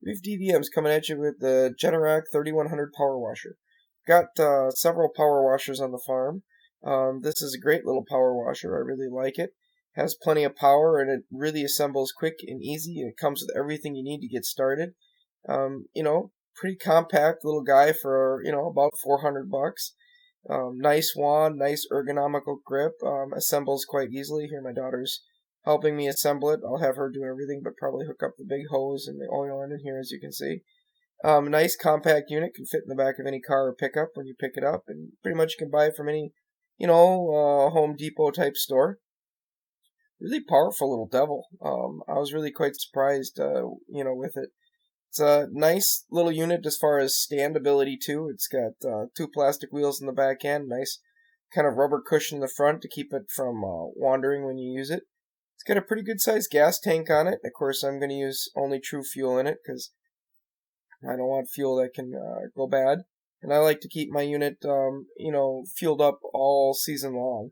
Reef DVM's coming at you with the Generac 3100 power washer. Got several power washers on the farm. This is a great little power washer. I really like it. Has plenty of power and it really assembles quick and easy. And it comes with everything you need to get started. Pretty compact little guy for about 400 bucks. Nice wand, nice ergonomical grip. Assembles quite easily. Here, my daughter's helping me assemble it. I'll have her do everything, but probably hook up the big hose and the oil in here, as you can see. Nice compact unit, can fit in the back of any car or pickup when you pick it up, and pretty much you can buy it from any, Home Depot type store. Really powerful little devil. I was really quite surprised, with it. It's a nice little unit as far as standability too. It's got two plastic wheels in the back end, nice kind of rubber cushion in the front to keep it from wandering when you use it. It's got a pretty good sized gas tank on it. Of course, I'm going to use only true fuel in it because I don't want fuel that can go bad. And I like to keep my unit, fueled up all season long.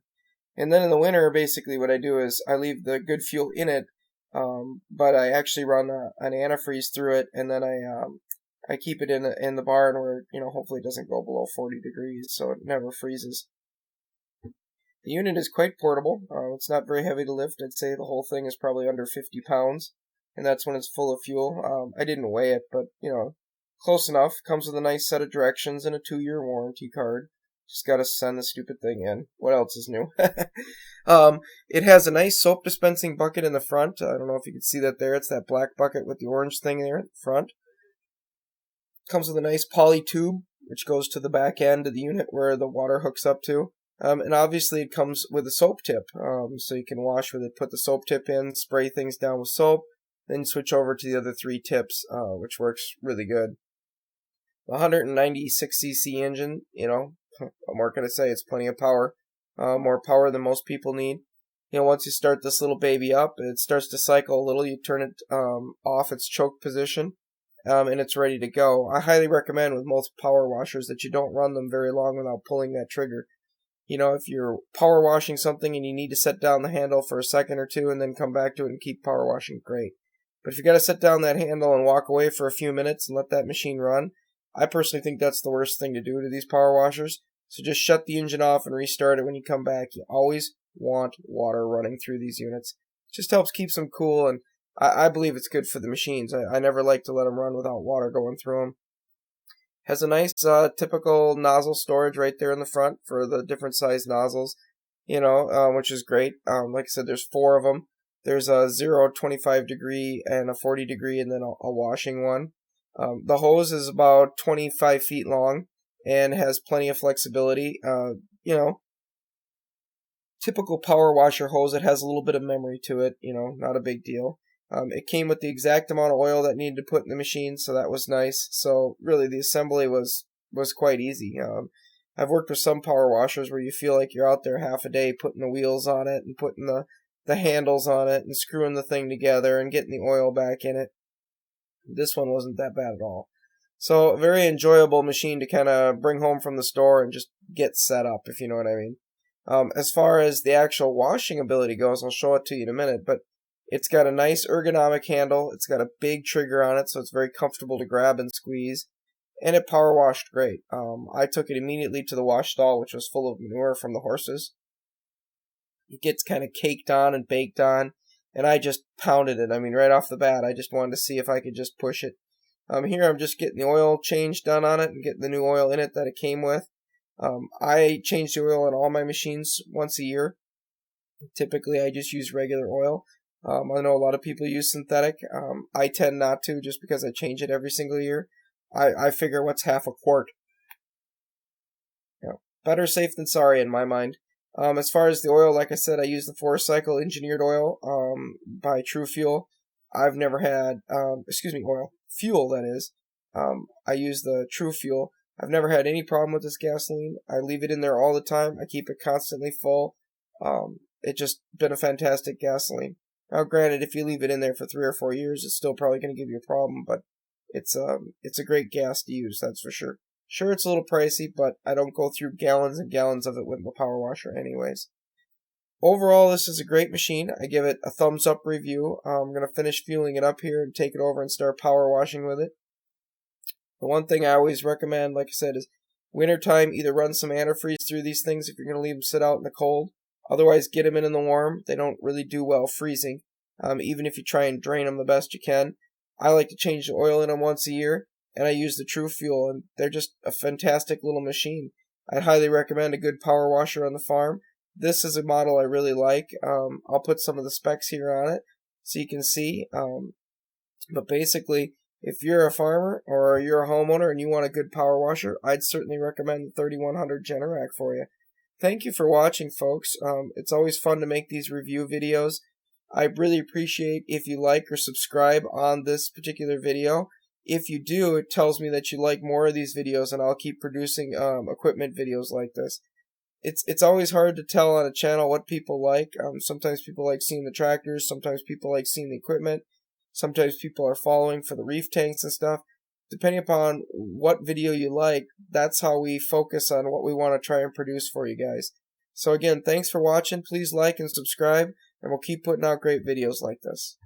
And then in the winter, basically what I do is I leave the good fuel in it, but I actually run an antifreeze through it, and then I keep it in the barn where hopefully it doesn't go below 40 degrees, so it never freezes. The unit is quite portable. It's not very heavy to lift. I'd say the whole thing is probably under 50 pounds, and that's when it's full of fuel. I didn't weigh it, but close enough. Comes with a nice set of directions and a 2-year warranty card. Just gotta send the stupid thing in. What else is new? It has a nice soap dispensing bucket in the front. I don't know if you can see that there. It's that black bucket with the orange thing there in front. Comes with a nice poly tube, which goes to the back end of the unit where the water hooks up to. And obviously it comes with a soap tip, so you can wash with it. Put the soap tip in, spray things down with soap, then switch over to the other 3 tips, which works really good. 196cc engine, what more can I say? It's plenty of power, more power than most people need. Once you start this little baby up, it starts to cycle a little. You turn it off its choke position, and it's ready to go. I highly recommend with most power washers that you don't run them very long without pulling that trigger. If you're power washing something and you need to set down the handle for a second or two and then come back to it and keep power washing, great. But if you got to set down that handle and walk away for a few minutes and let that machine run, I personally think that's the worst thing to do to these power washers. So just shut the engine off and restart it when you come back. You always want water running through these units. It just helps keep them cool, and I believe it's good for the machines. I never like to let them run without water going through them. Has a nice typical nozzle storage right there in the front for the different size nozzles, which is great. Like I said, there's 4 of them. There's a 0, 25 degree, and a 40 degree, and then a washing one. The hose is about 25 feet long and has plenty of flexibility. Typical power washer hose. It has a little bit of memory to it, not a big deal. It came with the exact amount of oil that needed to put in the machine, so that was nice. So really, the assembly was quite easy. I've worked with some power washers where you feel like you're out there half a day putting the wheels on it and putting the handles on it and screwing the thing together and getting the oil back in it. This one wasn't that bad at all. So a very enjoyable machine to kind of bring home from the store and just get set up, if you know what I mean. As far as the actual washing ability goes, I'll show it to you in a minute, but it's got a nice ergonomic handle. It's got a big trigger on it, so it's very comfortable to grab and squeeze. And it power washed great. I took it immediately to the wash stall, which was full of manure from the horses. It gets kind of caked on and baked on, and I just pounded it. Right off the bat, I just wanted to see if I could just push it. Here I'm just getting the oil change done on it and getting the new oil in it that it came with. I change the oil on all my machines once a year. Typically, I just use regular oil. I know a lot of people use synthetic. I tend not to just because I change it every single year. I figure what's half a quart. Better safe than sorry in my mind. As far as the oil, like I said, I use the 4-cycle engineered oil by True Fuel. I've never had, fuel that is. I use the True Fuel. I've never had any problem with this gasoline. I leave it in there all the time. I keep it constantly full. It's just been a fantastic gasoline. Now, granted, if you leave it in there for 3 or 4 years, it's still probably going to give you a problem, but it's a great gas to use, that's for sure. Sure, it's a little pricey, but I don't go through gallons and gallons of it with the power washer anyways. overall, this is a great machine. I give it a thumbs up review. I'm going to finish fueling it up here and take it over and start power washing with it. The one thing I always recommend, like I said, is wintertime, either run some antifreeze through these things if you're going to leave them sit out in the cold. Otherwise, get them in the warm. They don't really do well freezing, even if you try and drain them the best you can. I like to change the oil in them once a year, and I use the True Fuel, and they're just a fantastic little machine. I'd highly recommend a good power washer on the farm. This is a model I really like. I'll put some of the specs here on it so you can see. But basically, if you're a farmer or you're a homeowner and you want a good power washer, I'd certainly recommend the 3100 Generac for you. Thank you for watching, folks. It's always fun to make these review videos. I really appreciate if you like or subscribe on this particular video. If you do, it tells me that you like more of these videos, and I'll keep producing equipment videos like this. It's always hard to tell on a channel what people like. Sometimes people like seeing the tractors. Sometimes people like seeing the equipment. Sometimes people are following for the reef tanks and stuff. Depending upon what video you like, that's how we focus on what we want to try and produce for you guys. So again, thanks for watching. Please like and subscribe, and we'll keep putting out great videos like this.